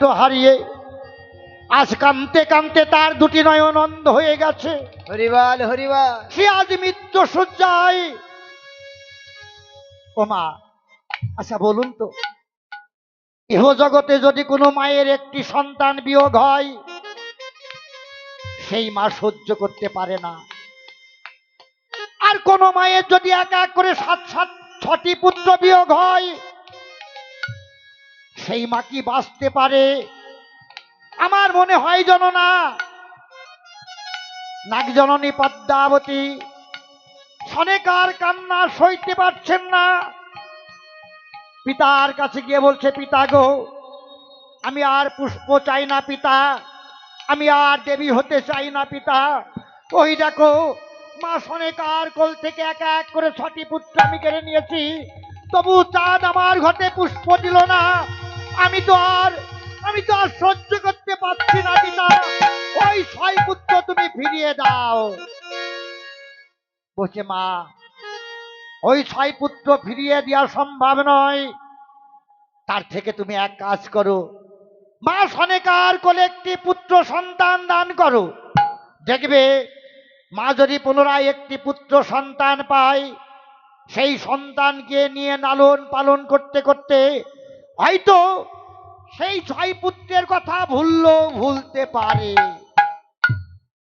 পুত্র হারিয়ে আজ কাঁদতে কাঁদতে তার দুটি নয়ন অন্ধ হয়ে গেছে। হরিবল হরিবল। সে আজ মৃত্যু শয্যায়। ও মা, আচ্ছা বলুন তো, ইহ জগতে যদি কোনো মায়ের একটি সন্তান বিয়োগ হয়, সেই মা সহ্য করতে পারে না। আর কোন মায়ের যদি এক এক করে 6টি পুত্র বিয়োগ হয়, সেই মা কি বাঁচতে পারে? আমার মনে হয় যেন না। নাগজননী পদ্মাবতী সনেকার কান্না সইতে পারছেন না। পিতার কাছে গিয়ে বলছে, পিতা গো, আমি আর পুষ্প চাই না পিতা, আমি আর দেবী হতে চাই না পিতা। ওই দেখো, মা সনেকার কোল থেকে এক এক করে 6টি পুত্র আমি কেড়ে নিয়েছি, তবু চাঁদ আমার ঘটে পুষ্প দিল না। আমি তো আর সহ্য করতে পারছি না পিতা, ওই 6 পুত্র তুমি ফিরিয়ে দাও। বলছে, মা, ওই 6 পুত্র ফিরিয়ে দেওয়া সম্ভব নয়। তার থেকে তুমি এক কাজ করো, মা সনেকার কোলে একটি পুত্র সন্তান দান করো। দেখবে, মা যদি পুনরায় একটি পুত্র সন্তান পায়, সেই সন্তানকে নিয়ে লালন পালন করতে করতে হয়তো সেই 6 পুত্রের কথা ভুলতে পারে।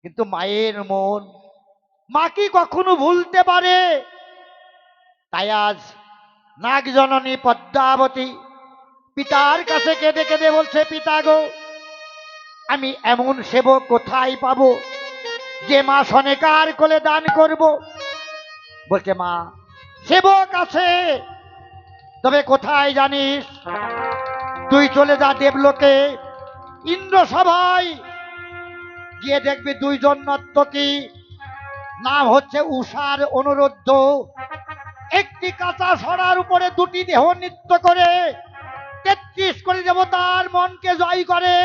কিন্তু মায়ের মন, মা কি কখনো ভুলতে পারে? তাই আজ নাগজননী পদ্মাবতী পিতার কাছে কেঁদে কেঁদে বলছে, পিতা গো, আমি এমন সেবক কোথায় পাবো যে মা সনেকার কোলে দান করব? বলছে, মা, সেবক আছে, তবে কোথায় জানিস? তুই চলে যা দেবলোকে, ইন্দ্র সভায় গিয়ে দেখবি 2 জন নর্তকী, নাম হচ্ছে উষার অনুরুদ্ধ, একটি কাঁচা সরার উপরে 2টি দেহ নৃত্য করে 33 কোটি দেবতার মনকে জয় করে।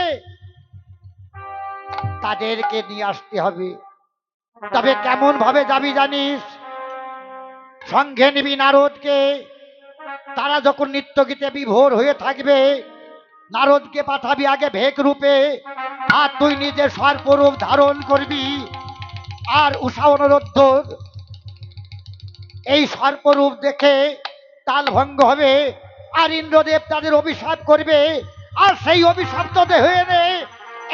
তাদেরকে নিয়ে আসতে হবে। তবে কেমন ভাবে যাবি জানিস? সঙ্গে নিবি নারদকে। তারা যখন নৃত্য গীতে বিভোর হয়ে থাকবে, নারদকে পাঠাবি আগে ভেক রূপে, আর তুই নিজে সর্পরূপ ধারণ করবি। আর উষা অনুরুদ্ধ এই সর্পরূপ দেখে তাল ভঙ্গ হবে, আর ইন্দ্রদেব তাদের অভিশাপ করবে, আর সেই অভিশপ্ত দেহে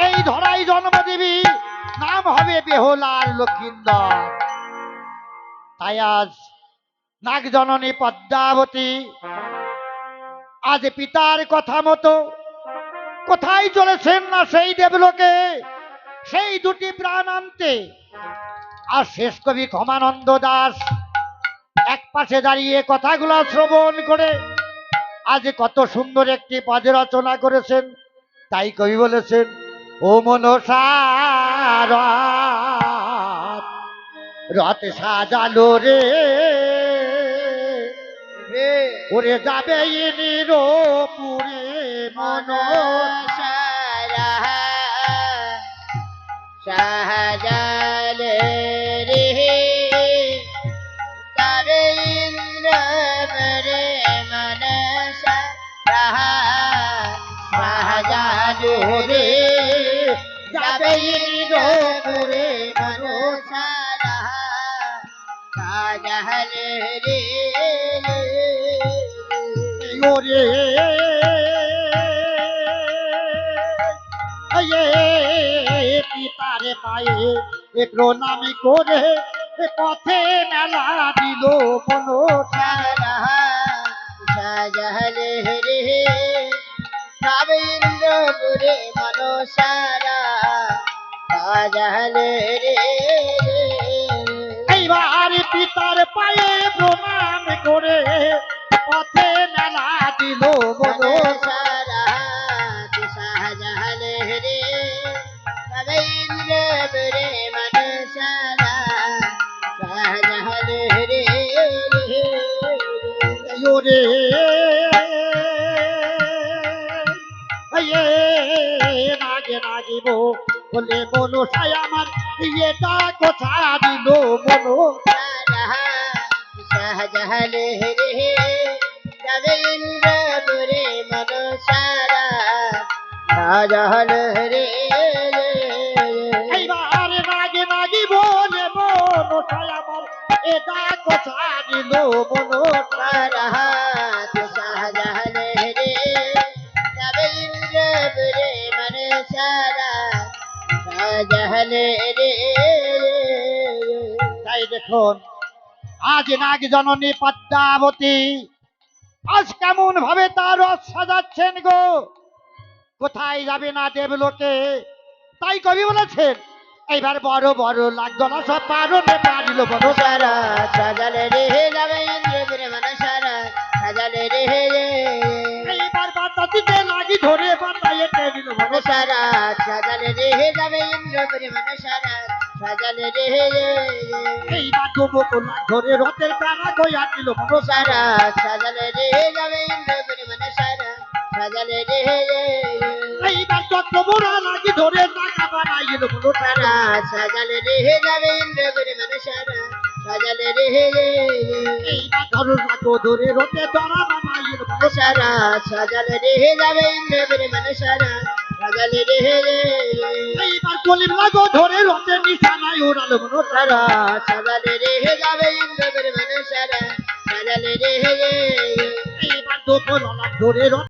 এই ধরাই জন্ম দিবি, নাম হবে বেহুলার লক্ষিন্দর। তাই আজ নাগজননী পদ্মাবতী আজ পিতার কথা মতো কোথায় চলেছেন না সেই দেবলোকে, সেই 2টি প্রাণ আনতে। আর শেষ কবি ক্ষমানন্দ দাস এক পাশে দাঁড়িয়ে কথাগুলো শ্রবণ করে আজ কত সুন্দর একটি পদ রচনা করেছেন। তাই কবি বলেছেন, ও মনসা রথ সাজালো রে, ওরে যাবে নিরপুরে মনসা সাজালে রে, তবে ইন্দ্রপুরে মনসা সাজালো রে, যাবে নিরপুরে মনসা সাজালে রে। ওরে পিতারে পায়ে প্রণাম করে পথে মেলা দিল মনসা সাজালে রে, তবে ইন্দ্রপুরে মনসা সাজালে রে। এইবার পিতার পায়ে প্রণাম করে পথে মেলা দিল মনসা সাজালে রে, তবে ইন্দ্রপুরে মনসা সাজালে রে। ওরে নাগে নাগিব বলে মনসাই আমার এটা কথা দিল মনসা সাজালে রে, তবে ইন্দ্রপুরে মনসা সাজালে রে এইবার নাগে নাগি বলে মনসাই আমার এটা কোথা দিল মনসা রাহাত সাজালে রে তবে ইন্দ্র পুরে মনসারা সাজালে রে তাই দেখুন আজ নাগ জননী পদ্মাবতী আজ কেমন ভাবে তার রথ সাজাচ্ছেন গো, কোথায় যাবে না দেবলোকে। তাই কবি বলেছেন এইবার বড় বড় লাগলো না সব পারনে পারিল মনসারা সাজালে রে যাবে ইন্দ্র পুরে মনসারা সাজালে রে এইবার বাতাসিতে লাগি ধরে বাতায়ে টেবিল মনসারা সাজালে রে যাবে ইন্দ্র পুরে মনসারা সাজালে রে এইবার ডুবো লাগ ধরে রথের প্রাণা গইয়া দিল মনসারা সাজালে রে যাবে ইন্দ্র পুরে মনসারা সাজালে রে এইবার চক্র মোড়া লাগি ধরে টাকা বানাইল মনসারা সাজালে রে যাবে ইন্দ্র পুরে মনসারা সাজালে রে এইবার ধরো রাখো ধরে রথে দড়া বানাইল মনসারা সাজালে রে যাবে ইন্দ্র পুরে মনসারা সাজালে রে এইবার কলিম লাগো ধরে রথের নিশানায় উড়ালো মনসারা সাজালে রে যাবে ইন্দ্র পুরে মনসারা সাজালে রে এইবার দুটো ধরে রথ